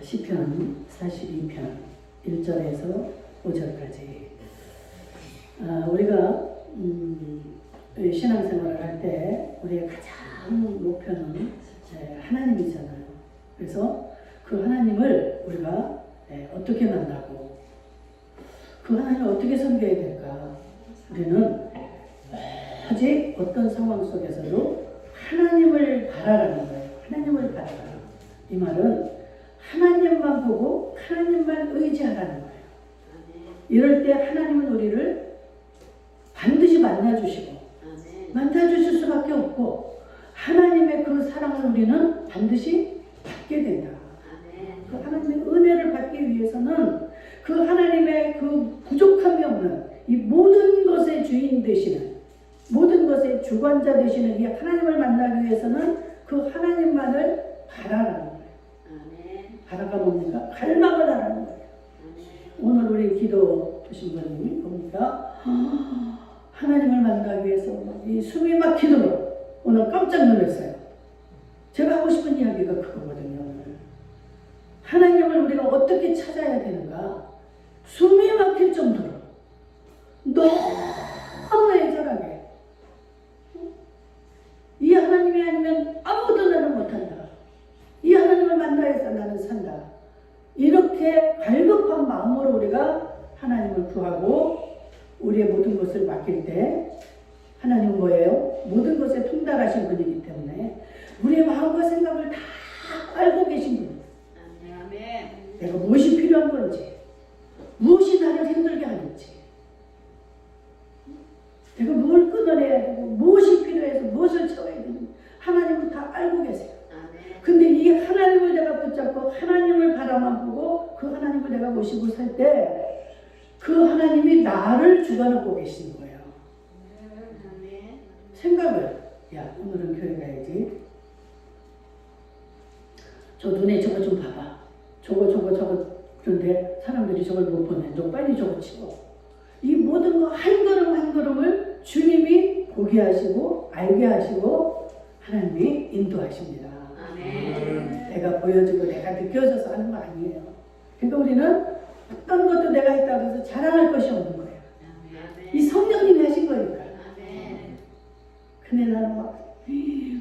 시편 42편 1절에서 5절까지 우리가 신앙생활을 할 때 우리의 가장 목표는 하나님이잖아요. 그래서 그 하나님을 우리가 어떻게 만나고 그 하나님을 어떻게 섬겨야 될까? 우리는 오직 어떤 상황 속에서도 하나님을 바라라는 거예요. 하나님을 바라라. 이 말은 하나님만 보고 하나님만 의지하라는 거예요. 이럴 때 하나님은 우리를 반드시 만나주시고 만나주실 수밖에 없고 하나님의 그 사랑을 우리는 반드시 받게 된다. 그 하나님의 은혜를 받기 위해서는 그 하나님의 그 부족함이 없는 이 모든 것의 주인 되시는 모든 것의 주관자 되시는 이 하나님을 만나기 위해서는 그 하나님만을 바라라는 거예요. 바라가 뭡니까? 갈망을 하라는 거예요. 오늘 우리 기도 하신 분이 뭡니까? 하나님을 만나기 위해서 이 숨이 막히도록 오늘 깜짝 놀랐어요. 제가 하고 싶은 이야기가 그거거든요. 오늘. 하나님을 우리가 어떻게 찾아야 되는가? 숨이 막힐 정도로 너무 애절하게 이 하나님이 아니면 아무도 나는 못한다. 이 하나님을 만나야 나는 산다. 이렇게 갈급한 마음으로 우리가 하나님을 구하고 우리의 모든 것을 맡길 때 하나님은 뭐예요? 모든 것에 통달하신 분이기 때문에 우리의 마음과 생각을 다 알고 계신 분이에요. 내가 무엇이 필요한 건지 무엇이 나를 힘들게 하는지 내가 뭘 끊어내야 되고 무엇이 필요해서 무엇을 채워야 되는지 하나님은 다 알고 계세요. 근데 이 하나님을 내가 붙잡고 하나님을 바라만 보고 그 하나님을 내가 모시고 살 때 그 하나님이 나를 주관하고 계시는 거예요. 생각을 야 오늘은 교회 가야지. 저 눈에 저거 좀 봐봐. 저거 그런데 사람들이 저걸 못 보네. 너 빨리 저거 치워. 이 모든 거 한 걸음 한 걸음을 주님이 보게 하시고 알게 하시고 하나님이 인도하십니다. 내가 보여주고 내가 느껴져서 하는 거 아니에요. 그러니까 우리는 어떤 것도 내가 있다고 해서 자랑할 것이 없는 거예요. 이 성령님이 하신 거니까. 근데 나는 막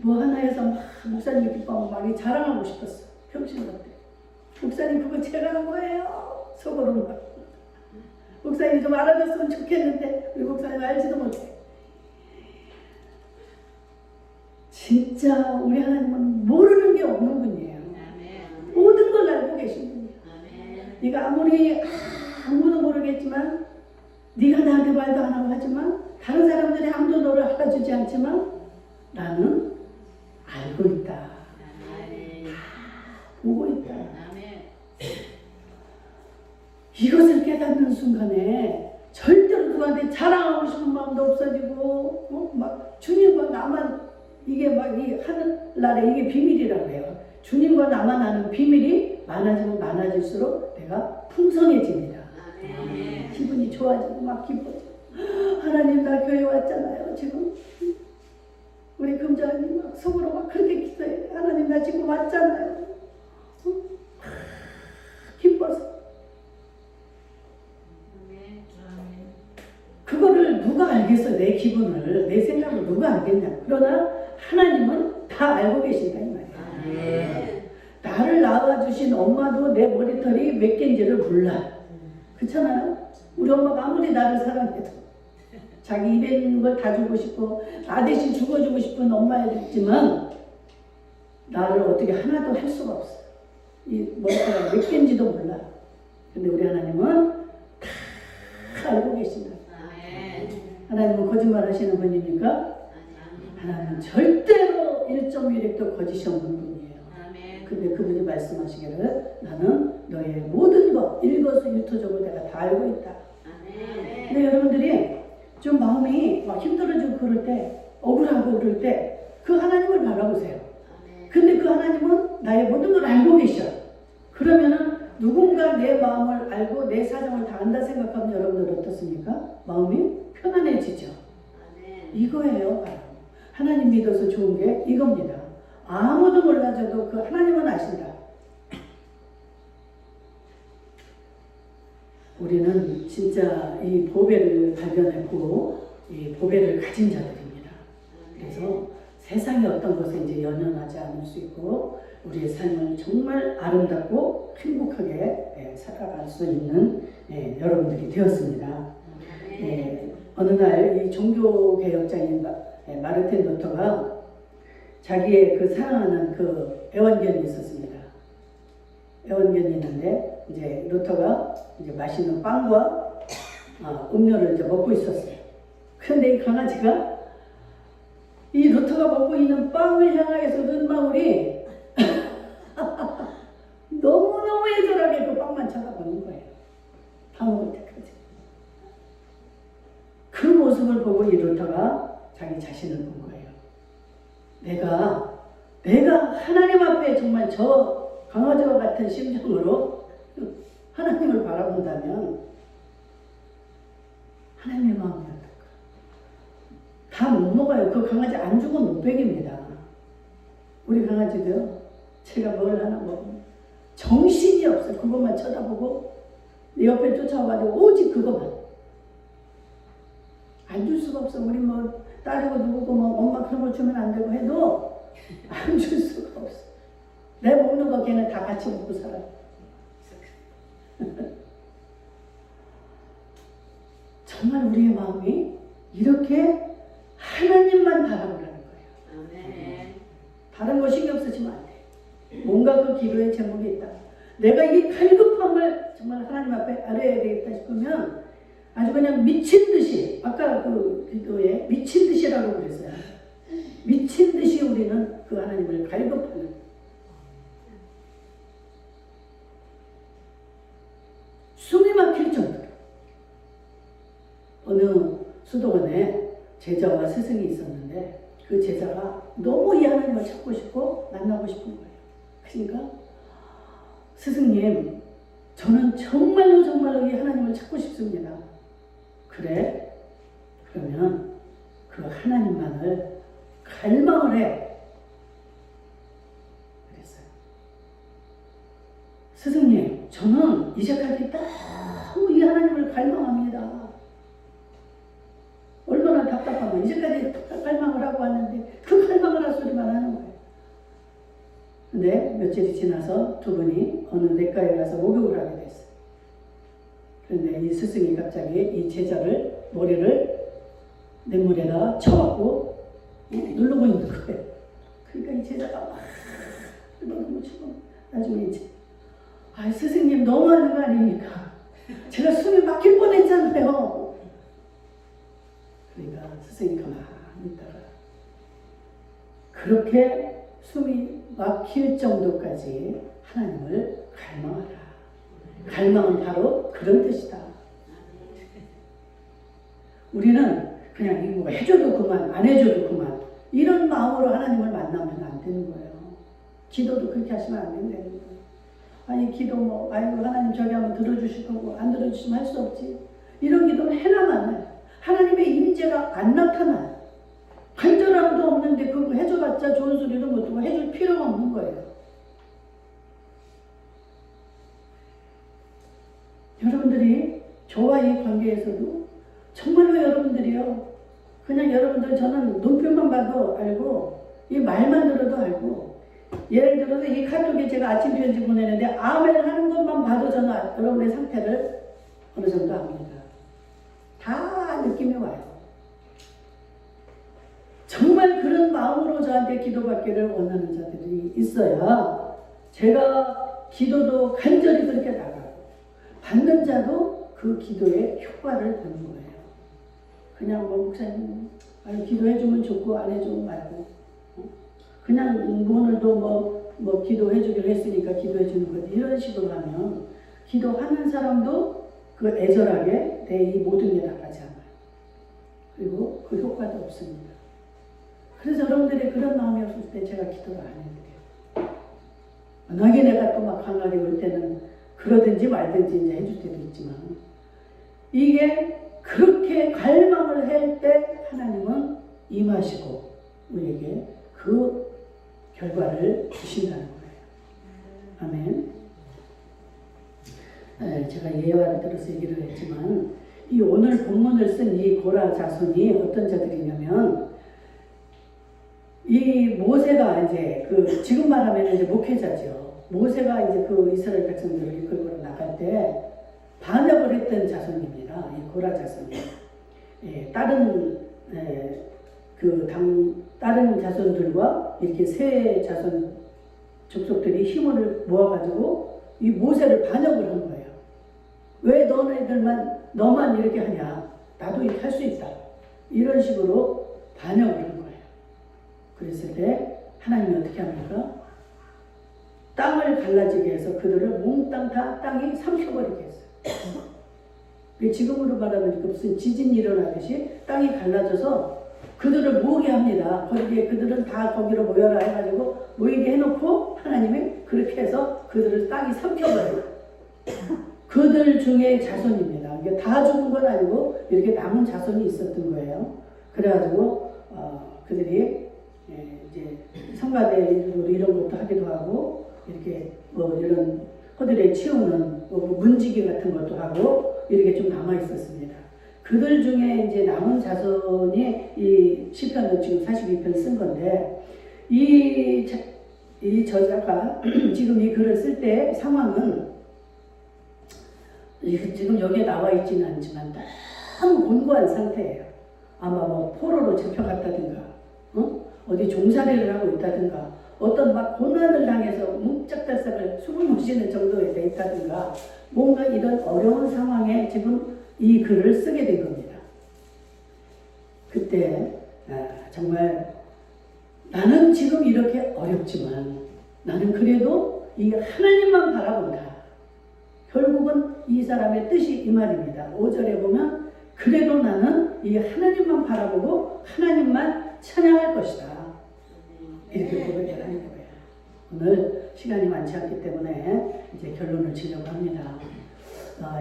뭐 하나 해서 막 목사님 기뻐하고 막 자랑하고 싶었어. 평신 같아. 목사님 그거 제가 한 거예요. 속으로 막. 목사님이 좀 알아줬으면 좋겠는데 우리 목사님 알지도 못해. 진짜 우리 하나님은 모르는 게 없는 분이에요. 모든 걸 알고 계신 분이에요. 네가 아무리 아무도 모르겠지만 네가 나한테 말도 안 하고 하지만 다른 사람들이 아무도 너를 알아주지 않지만 나는 알고 있다. 다 보고 있다. 이것을 깨닫는 순간에 절대로 누구한테 자랑하고 싶은 마음도 없어지고 막 주님과 나만 이게 막 이 하늘나라에 이게 비밀이라고 해요. 주님과 나만 아는 비밀이 많아지면 많아질수록 내가 풍성해집니다. 기분이 좋아지고 막 기뻐지고 하나님 나 교회 왔잖아요. 지금 우리 금자님 막 속으로 막 그렇게 기도해. 하나님 나 지금 왔잖아요. 기뻐서 그거를 누가 알겠어. 내 기분을 내 생각을 누가 알겠냐. 그러나 하나님은 다 알고 계신다 이 말이에요. 나를 낳아주신 엄마도 내 머리털이 몇 개인지를 몰라. 그렇잖아요. 우리 엄마가 아무리 나를 사랑해도 자기 입에 있는 걸 다 주고 싶고 나 대신 죽어주고 싶은 엄마였지만 나를 어떻게 하나도 할 수가 없어. 이 머리털이 몇 개인지도 몰라. 근데 우리 하나님은 다 알고 계신다. 하나님은 거짓말 하시는 분입니까? 하나님은 절대로 1.1핵도 거짓이 없는 분이에요. 근데 그분이 말씀하시기를 나는 너의 모든 것 일거수일투족을 내가 다 알고 있다. 근데 여러분들이 좀 마음이 막 힘들어지고 그럴 때 억울하고 그럴 때 그 하나님을 바라보세요. 근데 그 하나님은 나의 모든 걸 알고 계셔. 그러면은 누군가 내 마음을 알고 내 사정을 다 안다 생각하면 여러분들 어떻습니까? 마음이 편안해지죠. 이거예요. 바로. 하나님 믿어서 좋은 게 이겁니다. 아무도 몰라줘도 그 하나님은 아신다. 우리는 진짜 이 보배를 발견했고 이 보배를 가진 자들입니다. 그래서 세상의 어떤 것에 이제 연연하지 않을 수 있고 우리의 삶을 정말 아름답고 행복하게 살아갈 수 있는 여러분들이 되었습니다. 어느 날 이 종교개혁자인 마르틴 루터가 자기의 그 사랑하는 그 애완견이 있었습니다. 애완견이 있는데 이제 루터가 이제 맛있는 빵과 음료를 이제 먹고 있었어요. 그런데 이 강아지가 이 루터가 먹고 있는 빵을 향해서 눈망울이 너무너무 애절하게 그 빵만 쳐다보는 거예요. 다 먹을 때까지. 그 모습을 보고 이 루터가 자기 자신을 본 거예요. 내가 하나님 앞에 정말 저 강아지와 같은 심정으로 하나님을 바라본다면 하나님의 마음이 어떨까? 다 못 먹어요. 그 강아지 안 주고 못 먹입니다. 우리 강아지도요. 제가 뭘 하나 먹으면 정신이 없어요. 그것만 쳐다보고 내 옆에 쫓아와가지고 오직 그것만. 안 줄 수가 없어. 우리 뭐 딸이고 누구고 뭐 엄마 그런 걸 주면 안 되고 해도 안 줄 수가 없어. 내 먹는 거 걔는 다 같이 먹고 살아. 정말 우리의 마음이 이렇게 하나님만 바라보라는 거예요. 아멘. 다른 거 신경 쓰시면 안 돼. 뭔가 그 기도의 제목이 있다. 내가 이 갈급함을 정말 하나님 앞에 알아야 되겠다 싶으면 아주 그냥 미친 듯이, 아까 그 기도에 미친 듯이라고 그랬어요. 미친 듯이 우리는 그 하나님을 갈급하는. 숨이 막힐 정도로. 어느 수도원에 제자와 스승이 있었는데 그 제자가 너무 이 하나님을 찾고 싶고 만나고 싶은 거예요. 그러니까 스승님, 저는 정말로 이 하나님을 찾고 싶습니다. 그래? 그러면 그 하나님만을 갈망을 해. 그랬어요. 스승님, 저는 이제까지 너무 이 하나님을 갈망합니다. 얼마나 답답하면 이제까지 갈망을 하고 왔는데 그 갈망을 할 소리만 하는 거예요. 근데 며칠이 지나서 두 분이 어느 내과에 가서 목욕을 하게 됐어요. 그런데 이 스승이 갑자기 이 제자를 머리를 냇물에다 쳐갖고 누르고 있는 거예요. 그러니까 이 제자가 막 너무 추워. 나중에 이제 스승님 너무하는 거 아닙니까? 제가 숨이 막힐 뻔했잖아요. 그러니까 스승이 가만히 있다가 그렇게 숨이 막힐 정도까지 하나님을 갈망하라. 갈망은 바로 그런 뜻이다. 우리는 그냥 이거 해줘도 그만, 안 해줘도 그만 이런 마음으로 하나님을 만나면 안 되는 거예요. 기도도 그렇게 하시면 안 된다는 거예요. 아니 기도 하나님 저기 한번 들어주실 거고 안 들어주시면 할 수 없지. 이런 기도는 해나만 하나님의 임재가 안 나타나요. 간절함도 없는데 그거 해줘봤자 좋은 소리도 못 듣고 해줄 필요가 없는 거예요. 여러분들이 저와 이 관계에서도 정말로 여러분들이요. 그냥 여러분들 저는 눈빛만 봐도 알고 이 말만 들어도 알고 예를 들어서 이 카톡에 제가 아침 편지 보내는데 아멘 하는 것만 봐도 저는 여러분의 상태를 어느 정도 압니다. 다 느낌이 와요. 정말 그런 마음으로 저한테 기도받기를 원하는 자들이 있어야 제가 기도도 간절히 그렇게 나가고 받는 자도 그 기도의 효과를 보는 거예요. 그냥 목사님 기도해주면 좋고 안 해주면 말고 그냥 오늘도 뭐 기도해주기로 했으니까 기도해주는 거지 이런 식으로 하면 기도하는 사람도 그 애절하게 내 이 모든 게 나가지 않아요. 그리고 그 효과도 없습니다. 그래서 여러분들이 그런 마음이 없을 때 제가 기도를 안 해드려요. 워낙에 내가 또 막 강하게 올 때는 그러든지 말든지 이제 해줄 때도 있지만 이게 그렇게 갈망을 할 때 하나님은 임하시고 우리에게 그 결과를 주신다는 거예요. 아멘. 제가 예화를 들어서 얘기를 했지만 이 오늘 본문을 쓴 이 고라 자손이 어떤 자들이냐면 이 모세가 이제 지금 말하면 이제 목회자죠. 모세가 이제 이스라엘 백성들을 이끌고 나갈 때 반역을 했던 자손입니다. 이 고라 자손이. 다른 자손들과 이렇게 세 자손 족속들이 힘을 모아가지고 이 모세를 반역을 한 거예요. 왜 너만 이렇게 하냐? 나도 이렇게 할 수 있다. 이런 식으로 반역을 한 거예요. 그랬을 때 하나님이 어떻게 합니까? 땅을 갈라지게 해서 그들을 몽땅 다 땅이 삼켜버리게 했어요. 지금으로 말하면 무슨 지진이 일어나듯이 땅이 갈라져서 그들을 모으게 합니다. 거기에 그들은 다 거기로 모여라 해가지고 모이게 해놓고 하나님이 그렇게 해서 그들을 땅이 삼켜버려요. 그들 중에 자손입니다. 이게 다 죽은 건 아니고 이렇게 남은 자손이 있었던 거예요. 그래가지고 그들이 이제 성가대로 이런 것도 하기도 하고 이렇게 이런 허들에 치우는 문지기 같은 것도 하고 이렇게 좀 남아 있었습니다. 그들 중에 이제 남은 자손이 이 시편을 지금 42편 쓴 건데 이 저자가 지금 이 글을 쓸 때 상황은 지금 여기에 나와 있지는 않지만 너무 곤고한 상태예요. 아마 포로로 잡혀갔다든가 어디 종살이를 하고 있다든가 어떤 막 고난을 당해서 묵짝달싹을 숨을 못 쉬는 정도에 돼 있다든가 뭔가 이런 어려운 상황에 지금 이 글을 쓰게 된 겁니다. 그때 정말 나는 지금 이렇게 어렵지만 나는 그래도 이 하나님만 바라본다. 결국은 이 사람의 뜻이 이 말입니다. 5절에 보면 그래도 나는 이 하나님만 바라보고 하나님만 찬양할 것이다. 이렇게 고백을 하는 거예요. 오늘 시간이 많지 않기 때문에 이제 결론을 지려고 합니다.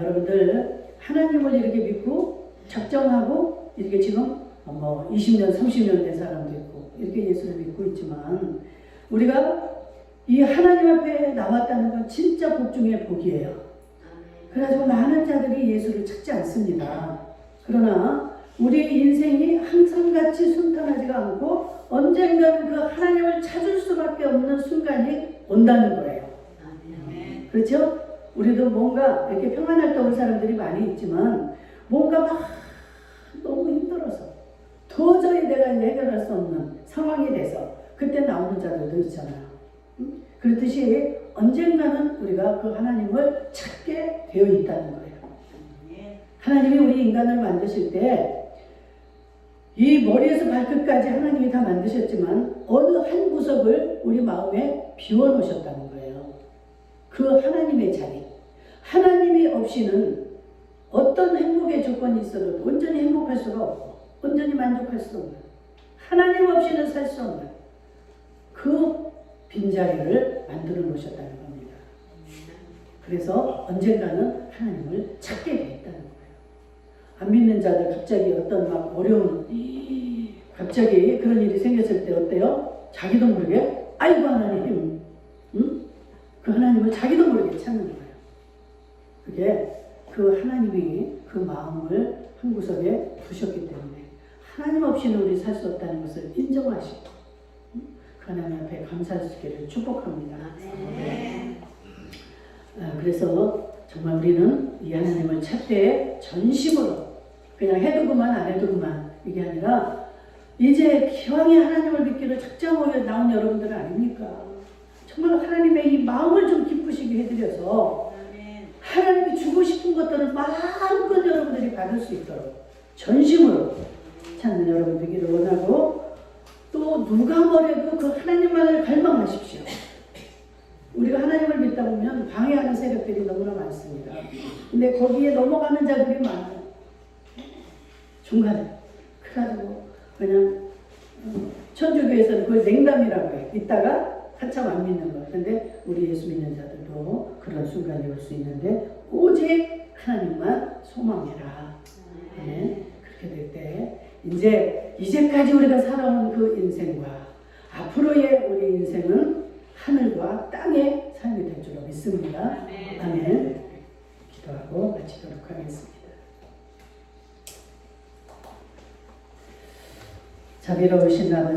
여러분들 하나님을 이렇게 믿고 작정하고 이렇게 지금 20년, 30년 된 사람도 있고 이렇게 예수를 믿고 있지만 우리가 이 하나님 앞에 나왔다는 건 진짜 복 중에 복이에요. 그래가지고 많은 자들이 예수를 찾지 않습니다. 그러나 우리의 인생이 항상 같이 순탄하지가 않고 언젠가는 그 하나님을 찾을 수밖에 없는 순간이 온다는 거예요. 그렇죠? 우리도 뭔가 이렇게 평안할 때 온 사람들이 많이 있지만 뭔가 막 너무 힘들어서 도저히 내가 해결할 수 없는 상황이 돼서 그때 나오는 자들도 있잖아요. 그렇듯이 언젠가는 우리가 그 하나님을 찾게 되어 있다는 거예요. 하나님이 우리 인간을 만드실 때 이 머리에서 발끝까지 하나님이 다 만드셨지만 어느 한 구석을 우리 마음에 비워놓으셨다는 거예요. 그 하나님의 자리. 하나님이 없이는 어떤 행복의 조건이 있어도 온전히 행복할 수가 없고 온전히 만족할 수 없는 하나님 없이는 살 수 없는 그 빈자리를 만들어 놓으셨다는 겁니다. 그래서 언젠가는 하나님을 찾게 돼 있다는 거예요. 안 믿는 자들 갑자기 어떤 막 어려운 갑자기 그런 일이 생겼을 때 어때요? 자기도 모르게 아이고 하나님 그 하나님을 자기도 모르게 찾는 거예요. 그게 그 하나님이 그 마음을 한 구석에 두셨기 때문에 하나님 없이는 우리 살 수 없다는 것을 인정하시고 그 하나님 앞에 감사할 수 있기를 축복합니다. 그래서 정말 우리는 이 하나님을 찾되 전심으로 그냥 해도 그만 안 해도 그만 이게 아니라 이제 기왕에 하나님을 믿기로 작정하여 나온 여러분들 아닙니까? 정말 하나님의 이 마음을 좀 기쁘시게 해드려서 하나님이 주고 싶은 것들을 마음껏 여러분들이 받을 수 있도록 전심으로 찾는 여러분 되기를 원하고 또 누가 뭐래도 그 하나님만을 갈망하십시오. 우리가 하나님을 믿다 보면 방해하는 세력들이 너무나 많습니다. 근데 거기에 넘어가는 자들이 많아요. 중간에. 그래가지고 그냥 천주교에서는 그걸 냉담이라고 해. 있다가 한참 안 믿는 거. 근데 우리 예수 믿는 자들도 그런 순간이 올 수 있는데 오직 하나님만 소망해라. 네. 그렇게 될 때 이제까지 우리가 살아온 그 인생과 앞으로의 우리 인생은 하늘과 땅의 삶이 될 줄로 믿습니다. 아멘. 자비로우신 아버지